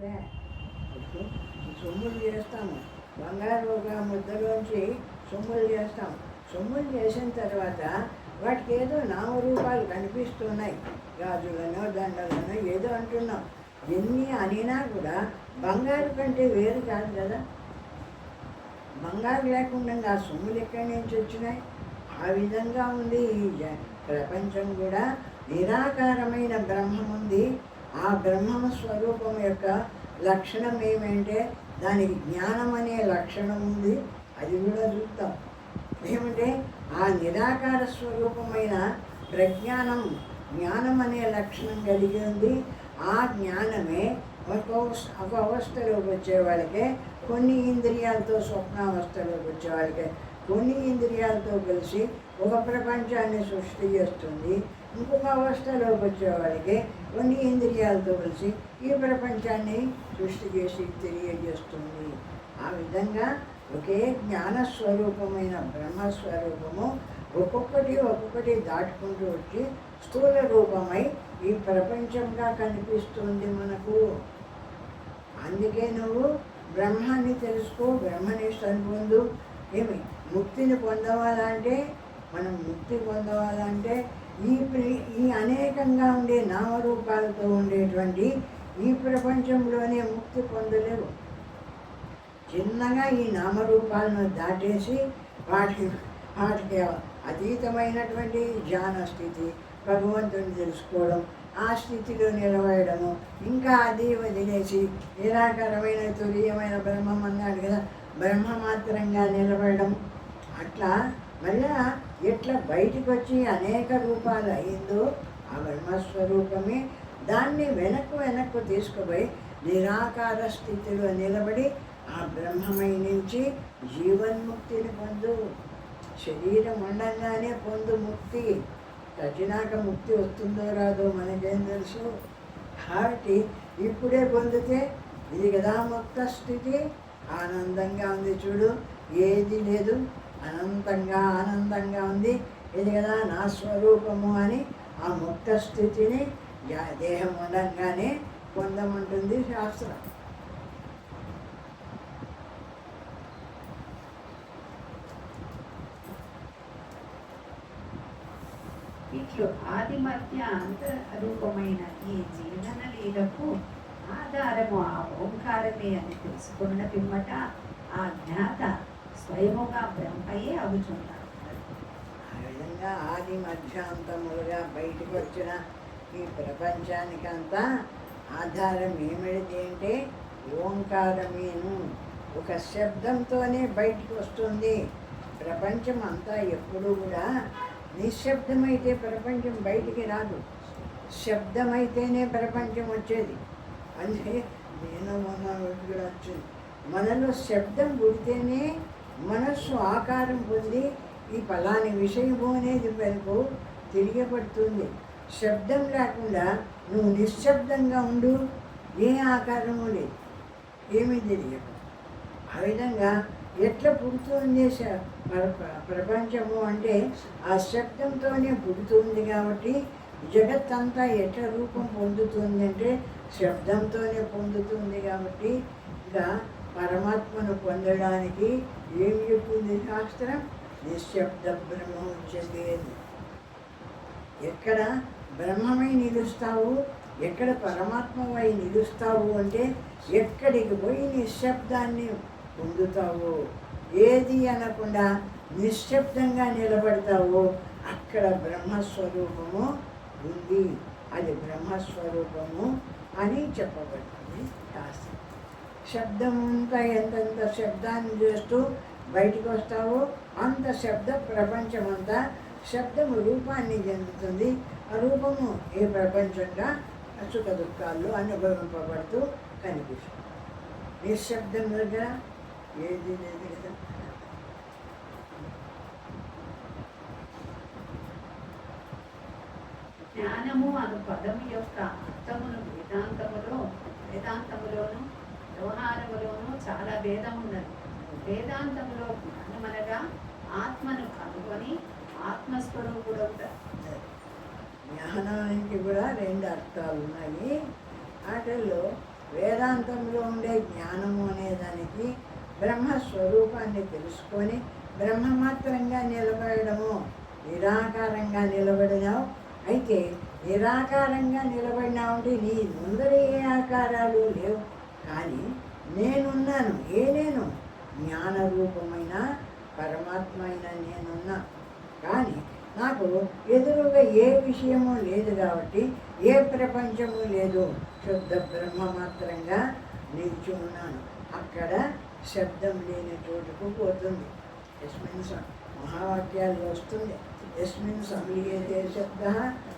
ఇప్పుడు సొమ్ములు చేస్తాము, బంగారు ఒక ముద్దలోంచి సొమ్ములు చేస్తాం. సొమ్ములు చేసిన తర్వాత వాటికి ఏదో నామరూపాలు కనిపిస్తున్నాయి, గాజులనో దండలనో ఏదో అంటున్నాం. ఎన్ని అనినా కూడా బంగారు కంటే వేరు కాదు కదా. బంగారు లేకుండా ఆ సొమ్ములు ఎక్కడి నుంచి వచ్చినాయి? ఆ విధంగా ఉంది ఈ ప్రపంచం కూడా. నిరాకారమైన బ్రహ్మం ఉంది. ఆ బ్రహ్మ స్వరూపం యొక్క లక్షణం ఏమంటే దానికి జ్ఞానం అనే లక్షణం ఉంది. అది కూడా చూస్తాం. ఏమంటే ఆ నిరాకార స్వరూపమైన ప్రజ్ఞానం, జ్ఞానం అనే లక్షణం కలిగి ఉంది. ఆ జ్ఞానమే ఒక అవస్థలోకి వచ్చే వాళ్ళకే, కొన్ని ఇంద్రియాలతో స్వప్నావస్థలోకి వచ్చే వాళ్ళకే, కొన్ని ఇంద్రియాలతో కలిసి ఒక ప్రపంచాన్ని సృష్టి చేస్తుంది. ఇంకొక అవస్థలోకి వచ్చేవాడికి కొన్ని ఇంద్రియాలతో కలిసి ఈ ప్రపంచాన్ని సృష్టి చేసి తెలియజేస్తుంది. ఆ విధంగా ఒకే జ్ఞానస్వరూపమైన బ్రహ్మస్వరూపము ఒక్కొక్కటి దాటుకుంటూ వచ్చి స్థూల రూపమై ఈ ప్రపంచంగా కనిపిస్తుంది మనకు. అందుకే నువ్వు బ్రహ్మాన్ని తెలుసుకో, బ్రహ్మనిష్టను పొందు. ఏమి ముక్తిని పొందవాలంటే, మనం ముక్తి పొందవాలంటే ఈ అనేకంగా ఉండే నామరూపాలతో ఉండేటువంటి ఈ ప్రపంచంలోనే ముక్తి పొందలేవు. చిన్నగా ఈ నామరూపాలను దాటేసి వాటికి అతీతమైనటువంటి జ్ఞాన స్థితి, భగవంతుని తెలుసుకోవడం, ఆ స్థితిలో నిలబడము, ఇంకా అది వదిలేసి నిరాకారమైన తురీయమైన బ్రహ్మం అన్నాడు కదా, బ్రహ్మ మాత్రంగా నిలబడడం. అట్లా మళ్ళా ఎట్లా బయటికి వచ్చి అనేక రూపాలు అయిందో ఆ బ్రహ్మస్వరూపమే దాన్ని వెనక్కు తీసుకుపోయి నిరాకార స్థితిలో నిలబడి ఆ బ్రహ్మమై నుంచి జీవన్ముక్తిని పొందు. శరీరం ఉండంగానే పొందు ముక్తి. చచ్చినాక ముక్తి వస్తుందో రాదో మనకేం తెలుసు. కాబట్టి ఇప్పుడే పొందితే ఇది కదా ముక్త స్థితి. ఆనందంగా ఉంది చూడు, ఏది లేదు, అనంతంగా ఆనందంగా ఉంది. ఇది కదా నా స్వరూపము అని ఆ ముక్త స్థితిని దేహం ఉండంగానే పొందమంటుంది శాస్త్రం. ఇట్లు ఆది మధ్య అంతరూపమైన ఈ జీవన లీలకు ఆధారము ఆ ఓంకారమే అని తెలుసుకున్న పిమ్మట ఆ జ్ఞాత స్వయముగా బ్రహ్మయే అవుతున్నారు. ఆ విధంగా ఆది మధ్యాంతములుగా బయటకు వచ్చిన ఈ ప్రపంచానికంతా ఆధారం ఏమిటి అంటే ఓంకారమేను. ఒక శబ్దంతోనే బయటకు వస్తుంది. ప్రపంచం అంతా ఎప్పుడూ కూడా నిశ్శబ్దమైతే ప్రపంచం బయటికి రాదు, శబ్దమైతేనే ప్రపంచం వచ్చేది. అంటే నేను కూడా వచ్చింది. మనలో శబ్దం పుడితేనే మనస్సు ఆకారం పొంది ఈ ఫలాని విషయము అనేది వరకు తెలియబడుతుంది. శబ్దం లేకుండా నువ్వు నిశ్శబ్దంగా ఉండు, ఏ ఆకారము లేదు, ఏమీ తెలియదు. ఆ విధంగా ఎట్లా పుడుతుంది ప్రపంచము అంటే ఆ శబ్దంతోనే పుడుతుంది. కాబట్టి జగత్తంతా ఎట్లా రూపం పొందుతుంది అంటే శబ్దంతోనే పొందుతుంది. కాబట్టి ఇంకా పరమాత్మను పొందడానికి ఏం చెప్తుంది శాస్త్రం? నిశ్శబ్ద బ్రహ్మ ఉచ్యతే. ఎక్కడ బ్రహ్మమై నిలుస్తావు, ఎక్కడ పరమాత్మవై నిలుస్తావు అంటే ఎక్కడికి పోయి నిశ్శబ్దాన్ని పొందుతావు. ఏది అనకుండా నిశ్శబ్దంగా నిలబడతావు, అక్కడ బ్రహ్మస్వరూపము ఉంది. అది బ్రహ్మస్వరూపము అని చెప్పబడుతుంది శాస్త్రం. శబ్దం అంతా ఎంతెంత శబ్దాన్ని చేస్తూ బయటకు వస్తావో అంత శబ్ద ప్రపంచమంతా శబ్దము రూపాన్ని చెందుతుంది. ఆ రూపము ఏ ప్రపంచంగా సుఖ దుఃఖాల్లో అనుభవింపబడుతూ కనిపిస్తుంది. నిశ్శబ్దం దగ్గర ఏది లేదు కదా. జ్ఞానము అను పదము యొక్క అర్థమును వేదాంతములోను వ్యవహారములోను చాలా భేదం ఉన్నది. వేదాంతములో జ్ఞానమనగా ఆత్మను కనుగొని ఆత్మస్వరూపుడు. జ్ఞానానికి కూడా రెండు అర్థాలు ఉన్నాయి. వాటిల్లో వేదాంతంలో ఉండే జ్ఞానము అనేదానికి బ్రహ్మస్వరూపాన్ని తెలుసుకొని బ్రహ్మమాత్రంగా నిలబడము. నిరాకారంగా నిలబడినావు. అయితే నిరాకారంగా నిలబడినావు నీ ముందర ఏ ఆకారాలు లేవు, కానీ నేనున్నాను. నేను జ్ఞానరూపమైన పరమాత్మ అయిన నేనున్నా. కానీ నాకు ఎదురుగా ఏ విషయము లేదు కాబట్టి ఏ ప్రపంచము లేదు, శుద్ధ బ్రహ్మ మాత్రంగా నిలిచి ఉన్నాను. అక్కడ శబ్దం లేని చోటుకు పోతుంది. యస్మిన్ మహావాక్యాలు వస్తుంది. యస్మిన్ సంలీయతే శబ్ద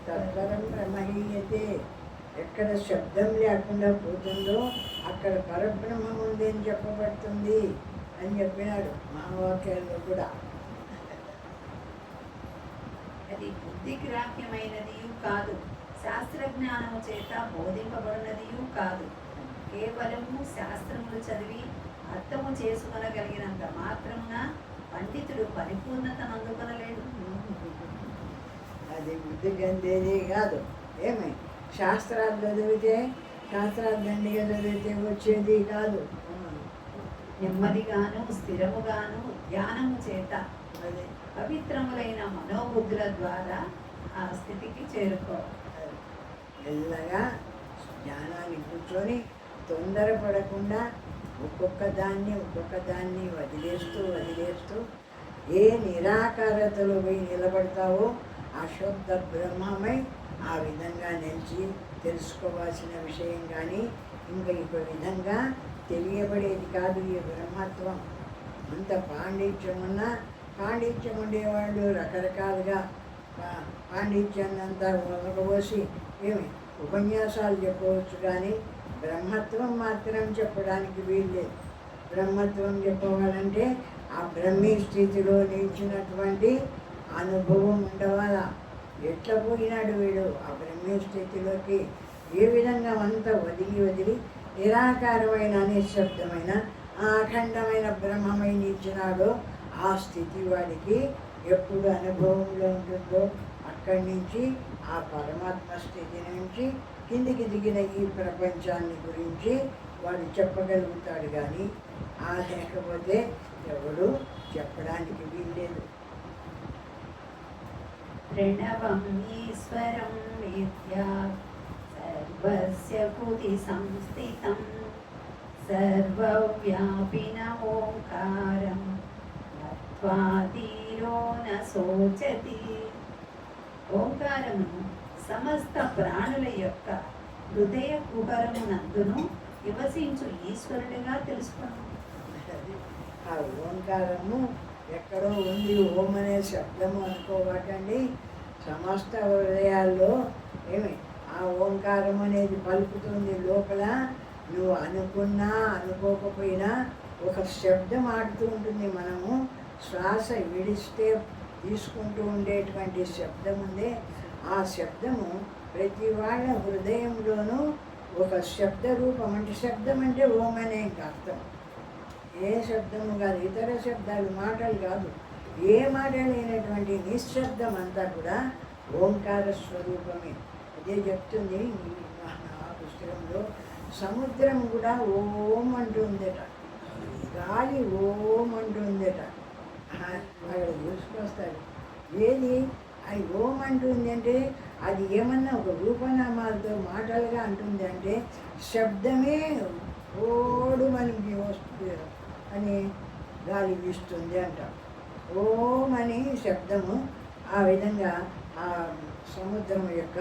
తత్పరం బ్రహ్మహీయతే. ఎక్కడ శబ్దం లేకుండా పోతుందో అక్కడ పరబ్రహ్మం ఉంది అని చెప్పబడుతుంది అని చెప్పినాడు మహావాక్యాల్లో కూడా. అది బుద్ధిగ్రాహ్యమైనది కాదు, శాస్త్రజ్ఞానము చేత బోధింపబడినదియు కాదు. కేవలము శాస్త్రములు చదివి అర్థము చేసుకొనగలిగినంత మాత్రమున పండితుడు పరిపూర్ణతను అందుకొనలేడు. అది బుద్ధి గందేది కాదు. ఏమి శాస్త్రాలు చదివితే, శాస్త్రాలు దండిగా చదివితే వచ్చేది కాదు. నెమ్మదిగాను స్థిరముగాను ధ్యానము చేత అది పవిత్రములైన మనోబుద్ధుల ద్వారా ఆ స్థితికి చేరుకోవాలి. మెల్లగా జ్ఞానాన్ని కూర్చొని తొందరపడకుండా ఒక్కొక్క దాన్ని వదిలేస్తూ ఏ నిరాకారతలో పోయి నిలబడతావో ఆ శుద్ధ బ్రహ్మమై ఆ విధంగా నిలిచి తెలుసుకోవాల్సిన విషయం. కానీ ఇంకా ఇంకో విధంగా తెలియబడేది కాదు ఈ బ్రహ్మత్వం. అంత పాండిత్యం ఉండేవాళ్ళు రకరకాలుగా పాండిత్యాన్ని అంతా ఒలగబోసి ఏమి ఉపన్యాసాలు చెప్పవచ్చు, కానీ బ్రహ్మత్వం మాత్రం చెప్పడానికి వీల్లేదు. బ్రహ్మత్వం చెప్పవాలంటే ఆ బ్రహ్మీ స్థితిలో నిలిచినటువంటి అనుభవం ఉండవాలా. ఎట్లా పోయినాడు వీడు ఆ బ్రహ్మీ స్థితిలోకి? ఏ విధంగా అంతా వదిలి నిరాకారమైన నిశ్శబ్దమైన ఆ అఖండమైన బ్రహ్మమై నిలిచినాడో ఆ స్థితి వాడికి ఎప్పుడు అనుభవంలో ఉంటుందో అక్కడి నుంచి ఆ పరమాత్మ స్థితి నుంచి కిందికి దిగిన ఈ ప్రపంచాన్ని గురించి వాడు చెప్పగలుగుతాడు. కానీ ఆ లేకపోతే ఎవడు చెప్పడానికి వీల్లేదు. ప్రణవం ఈశ్వరం విద్యా సర్వస్య హృది సంస్థితం సర్వవ్యాపిన ఓంకారం నత్వా ధీరో న శోచతి. ఓంకారమును సమస్త ప్రాణుల యొక్క హృదయ కుహరమునందును నివసించు ఈశ్వరుడిగా తెలుసుకున్నాం. ఆ ఓంకారము ఎక్కడో ఉంది, ఓం అనే శబ్దము అనుకోవాకండి. సమస్త హృదయాల్లో ఏమి ఆ ఓంకారం అనేది పలుకుతుంది. లోపల నువ్వు అనుకున్నా అనుకోకపోయినా ఒక శబ్దం ఆడుతూ ఉంటుంది. మనము శ్వాస విడిస్తే తీసుకుంటూ ఉండేటువంటి శబ్దం ఉంది. ఆ శబ్దము ప్రతి వాళ్ళ హృదయంలోనూ ఒక శబ్ద రూపం. అంటే శబ్దం అంటే ఓం అనే అర్థం. ఏ శబ్దము కాదు, ఇతర శబ్దాలు మాటలు కాదు. ఏ మాట లేనటువంటి నిశ్శబ్దం అంతా కూడా ఓంకార స్వరూపమే. అదే చెప్తుంది ఆ పుస్తకంలో. సముద్రం కూడా ఓం అంటుందట, గాలి ఓం అంటుందట. అక్కడ చూసుకొస్తాడు. ఏది అది ఓం అంటుంది అంటే అది ఏమన్నా ఒక రూపనామాలతో మాటలుగా అంటుంది అంటే శబ్దమే ఓడు మనకి వస్తుంది అని గాలి వీస్తుంది అంటాం. ఓం అని శబ్దము. ఆ విధంగా ఆ సముద్రం యొక్క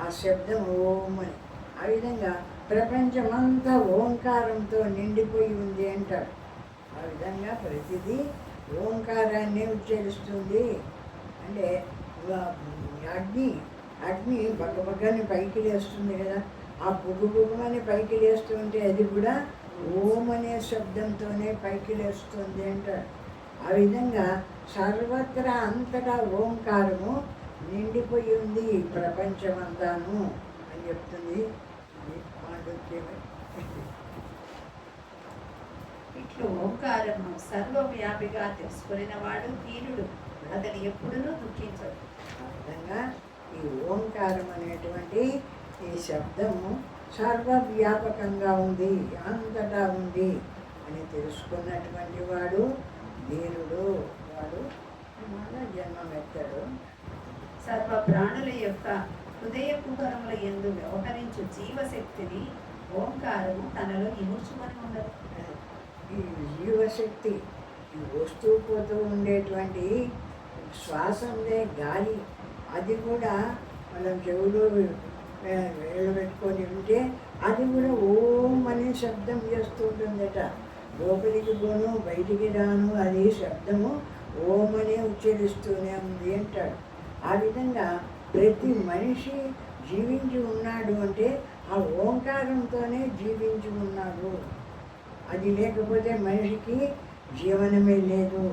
ఆ శబ్దం ఓం అని. ఆ విధంగా ప్రపంచమంతా ఓంకారంతో నిండిపోయి ఉంది అంటాడు. ఆ విధంగా ప్రతిదీ ఓంకారాన్ని ఉచ్చరిస్తుంది. అంటే అగ్ని బగ్గని పైకి లేస్తుంది కదా, ఆ బుగ్గుమని పైకి లేస్తుంటే అది కూడా ఓం అనే శబ్దంతోనే పైకి లేస్తుంది అంటాడు. ఆ విధంగా సర్వత్రా అంతటా ఓంకారము నిండిపోయి ఉంది ప్రపంచమంతాను అని చెప్తుంది పాండిత్యమే. ఇట్లు ఓంకారము సర్వవ్యాపిగా తెలుసుకున్న వాడు హీనుడు, అతను ఎప్పుడూ దుఃఖించడు. ఆ విధంగా ఈ ఓంకారం అనేటువంటి ఈ శబ్దము సర్వవ్యాపకంగా ఉంది, అంతటా ఉంది అని తెలుసుకున్నటువంటి వాడు ధీరుడు. వాడు మన జన్మమెత్తాడు. సర్వ ప్రాణుల యొక్క హృదయ కుహరముల యందు వ్యవహరించు జీవశక్తిని ఓంకారము తనలో ఇముడ్చుకొని ఉండదు. ఈ జీవశక్తి, ఈ వస్తూ పోతూ ఉండేటువంటి శ్వాస ఉందే గాలి, అది కూడా మనం చెవులో వేళ్ళు పెట్టుకొని ఉంటే అది కూడా ఓం అనే శబ్దం చేస్తూ ఉంటుందట. లోపలికి పోను బయటికి రాను అది శబ్దము ఓం అనే ఉచ్చరిస్తూనే ఉంది అంటాడు. ఆ విధంగా ప్రతి మనిషి జీవించి ఉన్నాడు అంటే ఆ ఓంకారంతోనే జీవించి ఉన్నాడు. అది లేకపోతే మనిషికి జీవనమే లేదు.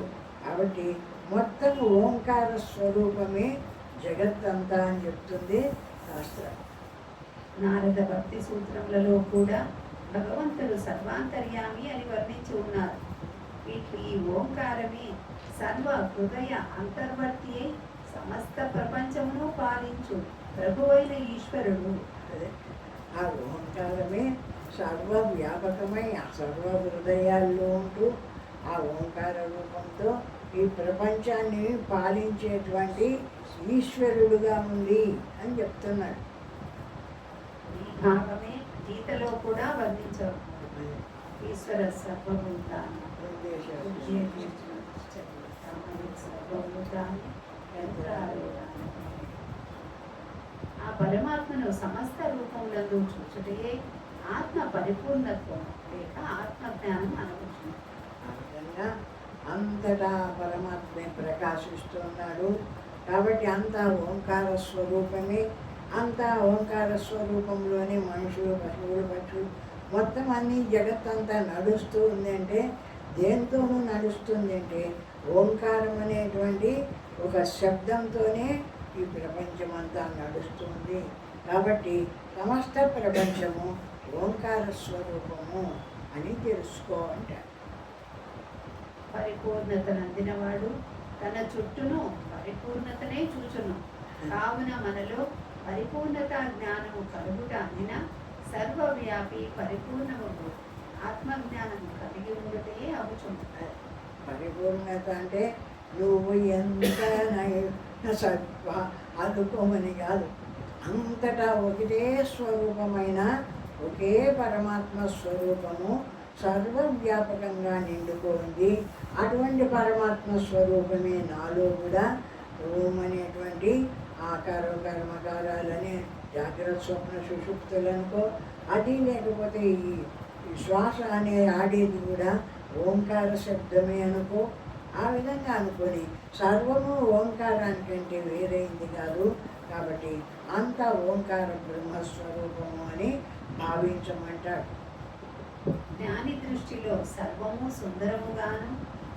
కాబట్టి మొత్తం ఓంకార స్వరూపమే జగత్తంతా అని చెప్తుంది శాస్త్రం. నారద భక్తి సూత్రములలో కూడా భగవంతుడు సర్వాంతర్యామి అని వర్ణించి ఉన్నారు. వీటి ఈ ఓంకారమే సర్వ హృదయ అంతర్వర్తి అయి సమస్త ప్రపంచమును పాలించు ప్రభువైన ఈశ్వరుడు. ఆ ఓంకారమే సర్వవ్యాపకమై సర్వ హృదయాల్లో ఉంటూ ఆ ఓంకార రూపంతో ఈ ప్రపంచాన్ని పాలించేటువంటి ఈశ్వరుడుగా ఉంది అని చెప్తున్నాడు. ఈ భాగమే గీతలో కూడా వర్ణించారు. ఈశ్వర సర్వభూతాన్ని ఆ పరమాత్మను సమస్త రూపములందు చూచుటే ఆత్మ పరిపూర్ణత్వం లేక ఆత్మజ్ఞానం అనుకుంటున్నాం. ఆ విధంగా అంతటా పరమాత్మే ప్రకాశిస్తున్నాడు. కాబట్టి అంతా ఓంకార స్వరూపమే. అంతా ఓంకార స్వరూపంలోనే మనుషులు, పశువులు, పక్షులు మొత్తం అన్ని జగత్తంతా నడుస్తూ ఉందంటే దేంతోనూ నడుస్తుంది అంటే ఓంకారం అనేటువంటి ఒక శబ్దంతోనే ఈ ప్రపంచమంతా నడుస్తుంది. కాబట్టి సమస్త ప్రపంచము ఓంకార స్వరూపము అని తెలుసుకో అంటారు. పరిపూర్ణతను అందినవాడు తన చుట్టూను పరిపూర్ణతనే చూచును. కావున మనలో పరిపూర్ణత జ్ఞానము కలుగుట అనిన సర్వవ్యాపి పరిపూర్ణము ఆత్మజ్ఞానము కలిగి ఉండటే అవుతుంది. పరిపూర్ణత అంటే నువ్వు ఎంత అనుకోమని కాదు, అంతటా ఒకటే స్వరూపమైన ఒకే పరమాత్మ స్వరూపము సర్వవ్యాపకంగా నిండుకోండి. అటువంటి పరమాత్మ స్వరూపమే నాలో కూడా ఓం అనేటువంటి ఆకార కర్మకారాలనే జాగ్రత్త స్వప్న సుషుప్తులనుకో, అది లేకపోతే ఈ శ్వాస అనే ఆడేది కూడా ఓంకార శబ్దమే అనుకో. ఆ విధంగా అనుకొని సర్వము ఓంకారానికంటే వేరైంది కాదు. కాబట్టి అంతా ఓంకార బ్రహ్మస్వరూపము అని భావించమంటాడు. జ్ఞాని దృష్టిలో సర్వము సుందరముగాను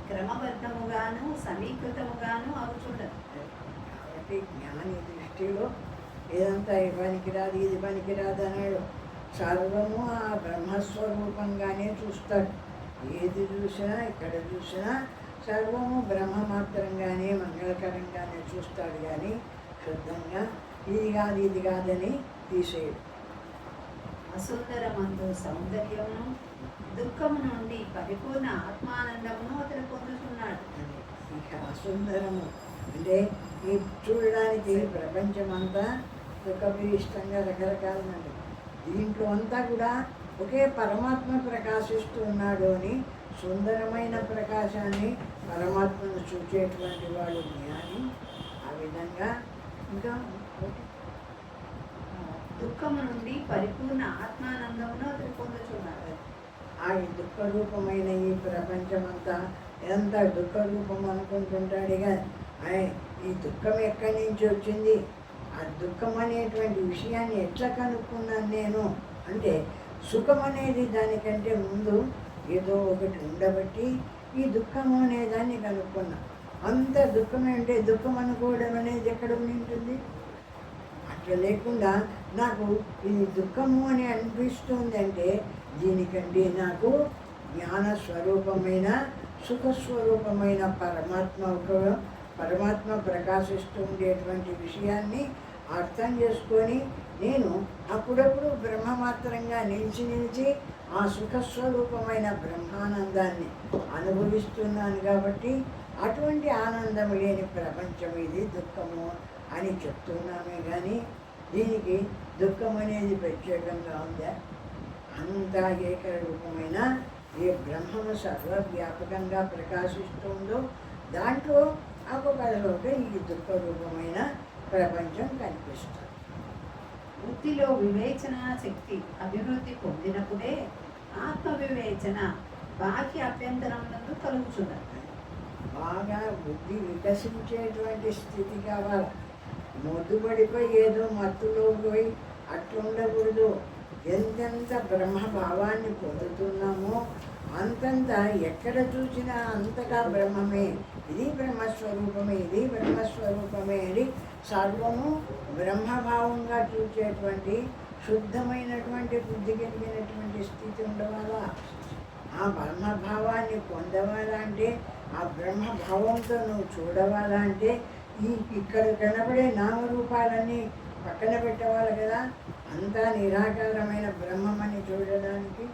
క్రమబద్ధముగాను సమీకృతముగాను అవుచుండదు. కాబట్టి జ్ఞాని దృష్టిలో ఏదంతా ఈ పనికిరాదు ఇది పనికిరాదు అన్నాడు. సర్వము ఆ బ్రహ్మస్వరూపంగానే చూస్తాడు. ఏది చూసినా ఇక్కడ చూసినా సర్వము బ్రహ్మ మాత్రంగానే మంగళకరంగానే చూస్తాడు. కానీ శుద్ధంగా ఇది కాదని తీసేయడు. అసుందరమందు సౌందర్యమును దుఃఖము నుండి పరిపూర్ణ ఆత్మానందమును అతను పొందుతున్నాడు. ఇక అసుందరము అంటే ఈ చూడడానికి ప్రపంచమంతా దుఃఖభీష్టంగా రకరకాలండి. దీంట్లో అంతా కూడా ఒకే పరమాత్మ ప్రకాశిస్తూ ఉన్నాడు అని సుందరమైన ప్రకాశాన్ని పరమాత్మను చూచేటువంటి వాడు జ్ఞాని. ఆ విధంగా ఇంకా దుఃఖము నుండి పరిపూర్ణ ఆత్మానందమును అతను పొందుతున్నాడు. ఆ దుఃఖ రూపమైన ఈ ప్రపంచమంతా ఎంత దుఃఖ రూపం అనుకుంటుంటాడుగా, ఈ దుఃఖం ఎక్కడి నుంచి వచ్చింది, ఆ దుఃఖం అనేటువంటి విషయాన్ని ఎట్లా కనుక్కున్నాను నేను అంటే సుఖం అనేది దానికంటే ముందు ఏదో ఒకటి ఉండబట్టి ఈ దుఃఖము అనేదాన్ని కనుక్కున్నా. అంత దుఃఖమే అంటే దుఃఖం అనుకోవడం అనేది ఎక్కడ ఉంటుంది? అట్లా లేకుండా నాకు ఇది దుఃఖము అని అనిపిస్తుంది అంటే దీనికంటే నాకు జ్ఞాన స్వరూపమైన సుఖస్వరూపమైన పరమాత్మ ప్రకాశిస్తూ ఉండేటువంటి విషయాన్ని అర్థం చేసుకొని నేను అప్పుడప్పుడు బ్రహ్మమాత్రంగా నిలిచి ఆ సుఖస్వరూపమైన బ్రహ్మానందాన్ని అనుభవిస్తున్నాను కాబట్టి అటువంటి ఆనందం లేని ప్రపంచం ఇది దుఃఖము అని చెప్తున్నామే కానీ దీనికి దుఃఖం అనేది ప్రత్యేకంగా ఉందా? అంతా ఏకరూపమైన ఏ బ్రహ్మము సర్వవ్యాపకంగా ప్రకాశిస్తుందో దాంట్లో ఒక్కొక్కరిలోకి ఈ దుఃఖ రూపమైన ప్రపంచం కనిపిస్తుంది. బుద్ధిలో వివేచన శక్తి అభివృద్ధి పొందినప్పుడే ఆత్మ వివేచన బాహ్య అభ్యంతరములందు కలుగుతున్నది. బాగా బుద్ధి వికసించేటువంటి స్థితి కావాలి. మొద్దుబడిపోయి ఏదో మత్తులో పోయి అట్లుండకూడదు. ఎంతెంత బ్రహ్మభావాన్ని పొందుతున్నామో అంతంత ఎక్కడ చూసినా అంతగా బ్రహ్మమే, ఇది బ్రహ్మస్వరూపమే, ఇది బ్రహ్మస్వరూపమే అని సర్వము బ్రహ్మభావంగా చూసేటువంటి శుద్ధమైనటువంటి బుద్ధి కలిగినటువంటి స్థితి ఉండవాలా. ఆ బ్రహ్మభావాన్ని పొందవాలా అంటే, ఆ బ్రహ్మభావంతో నువ్వు చూడవాలా అంటే ఇక్కడ కనబడే నామరూపాలన్నీ పక్కన పెట్టవాలి కదా. అంతా నిరాకారమైన బ్రహ్మమని చూడడానికి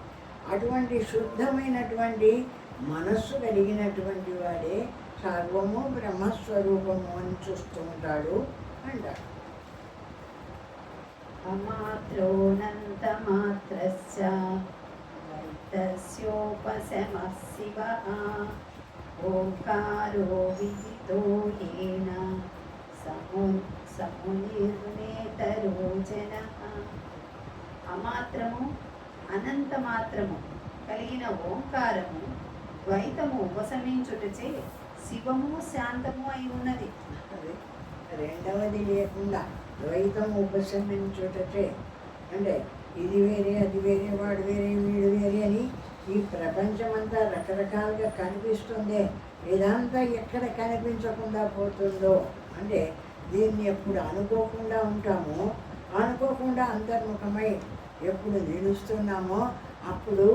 అటువంటి శుద్ధమైనటువంటి మనస్సు కలిగినటువంటి వాడే సర్వము బ్రహ్మస్వరూపము అని చూస్తూ ఉంటాడు అంటారు. అమాత్రోనంత మాత్రస్య వైతస్యోపశమః శివః ఓంకారో విదితో యేన సమునిర్నేతరో జనః. అమాత్రము అనంత మాత్రము కలిగిన ఓంకారము ద్వైతము ఉపశమించుటచే శివము శాంతము అయి ఉన్నది. రెండవది లేకుండా ద్వైతం ఉపశమించుటచే అంటే ఇది వేరే అది వేరే వాడు వేరే వీడు వేరే అని ఈ ప్రపంచమంతా రకరకాలుగా కనిపిస్తుంది. ఇదంతా ఎక్కడ కనిపించకుండా పోతుందో అంటే దీన్ని ఎప్పుడు అనుకోకుండా ఉంటామో, అనుకోకుండా అంతర్ముఖమై ఎప్పుడు నిలుస్తున్నామో అప్పుడు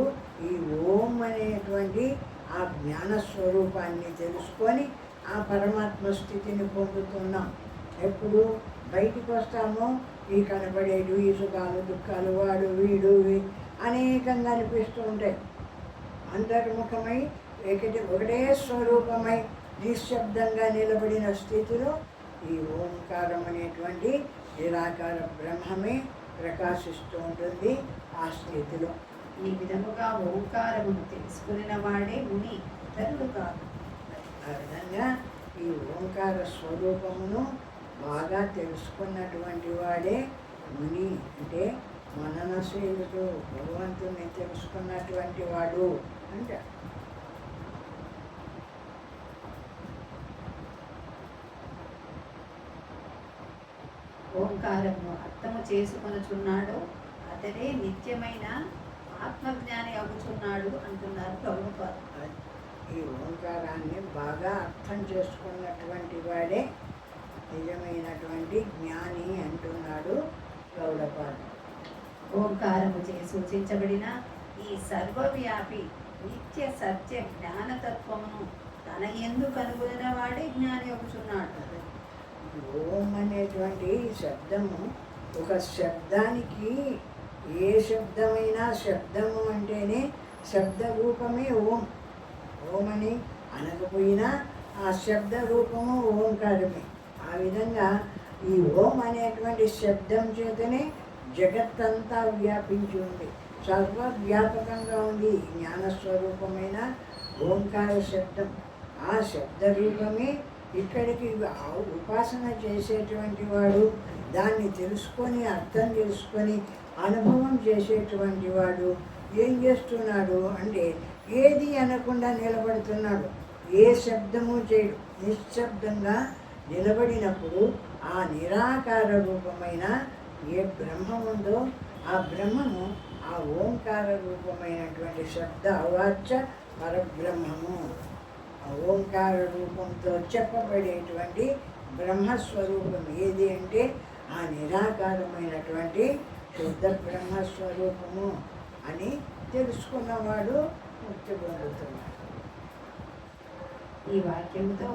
ఈ ఓం అనేటువంటి ఆ జ్ఞానస్వరూపాన్ని తెలుసుకొని ఆ పరమాత్మ స్థితిని పొందుతున్నాం. ఎప్పుడు బయటికి వస్తామో ఈ కనబడేడు ఈ సుఖాలు దుఃఖాలు వాడు వీడు అనేకంగా అనిపిస్తూ ఉంటాయి. అంతర్ముఖమై ఒకటే స్వరూపమై నిశ్శబ్దంగా నిలబడిన స్థితిలో ఈ ఓంకారం అనేటువంటి నిరాకార బ్రహ్మమే ప్రకాశిస్తూ ఉంటుంది. ఆ స్థితిలో ఈ విధముగా ఓంకారమును తెలుసుకున్న వాడే ముని, ఇతరుడు కాదు. ఆ విధంగా ఈ ఓంకార స్వరూపమును బాగా తెలుసుకున్నటువంటి వాడే ముని, అంటే మననశీలుడు, భగవంతుని తెలుసుకున్నటువంటి వాడు అంటే. ఓంకారము అర్థము చేసుకొనుచున్నాడు అతడే నిత్యమైన ఆత్మజ్ఞాని అవుతున్నాడు అంటున్నారు ప్రభుపాదులు. ఈ ఓంకారాన్ని బాగా అర్థం చేసుకున్నటువంటి వాడే నిజమైనటువంటి జ్ఞాని అంటున్నాడు గౌడపాదులు. ఓంకారము చే సూచించబడిన ఈ సర్వవ్యాపి నిత్య సత్య జ్ఞానతత్వమును తన యందు కనుగొనిన వాడే జ్ఞాని అవుతున్నాడు. ఓం అనేటువంటి శబ్దము ఒక శబ్దానికి ఏ శబ్దమైనా శబ్దము అంటేనే శబ్ద రూపమే ఓం. ఓం అని అనకపోయినా ఆ శబ్ద రూపము ఓంకారమే. ఆ విధంగా ఈ ఓం అనేటువంటి శబ్దం చేతనే జగత్తంతా వ్యాపించి ఉంది, సర్వవ్యాపకంగా ఉంది. జ్ఞానస్వరూపమైన ఓంకార శబ్దం, ఆ శబ్ద రూపమే ఇక్కడికి ఉపాసన చేసేటువంటి వాడు దాన్ని తెలుసుకొని అర్థం చేసుకొని అనుభవం చేసేటువంటి వాడు ఏం చేస్తున్నాడు అంటే ఏది అనకుండా నిలబడుతున్నాడు, ఏ శబ్దము చేయడు. నిశ్శబ్దంగా నిలబడినప్పుడు ఆ నిరాకార రూపమైన ఏ బ్రహ్మం ఉందో ఆ బ్రహ్మము ఆ ఓంకార రూపమైనటువంటి శబ్ద అవాచ్య పరబ్రహ్మము. ఆ ఓంకార రూపంతో చెప్పబడేటువంటి బ్రహ్మస్వరూపం ఏది అంటే ఆ నిరాకారమైనటువంటి శుద్ధ బ్రహ్మస్వరూపము అని తెలుసుకున్నవాడు ముక్తి పొందుతున్నాడు. ఈ వాక్యంతో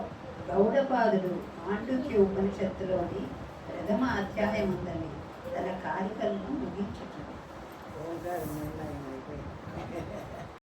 గౌడపాదుడు మాండుక్య ఉపనిషత్తులోని ప్రథమ అధ్యాయం ఉందండి తన కారికలను ముగించుతుంది. ఓంకారం నిర్ణయం అయిపోయింది.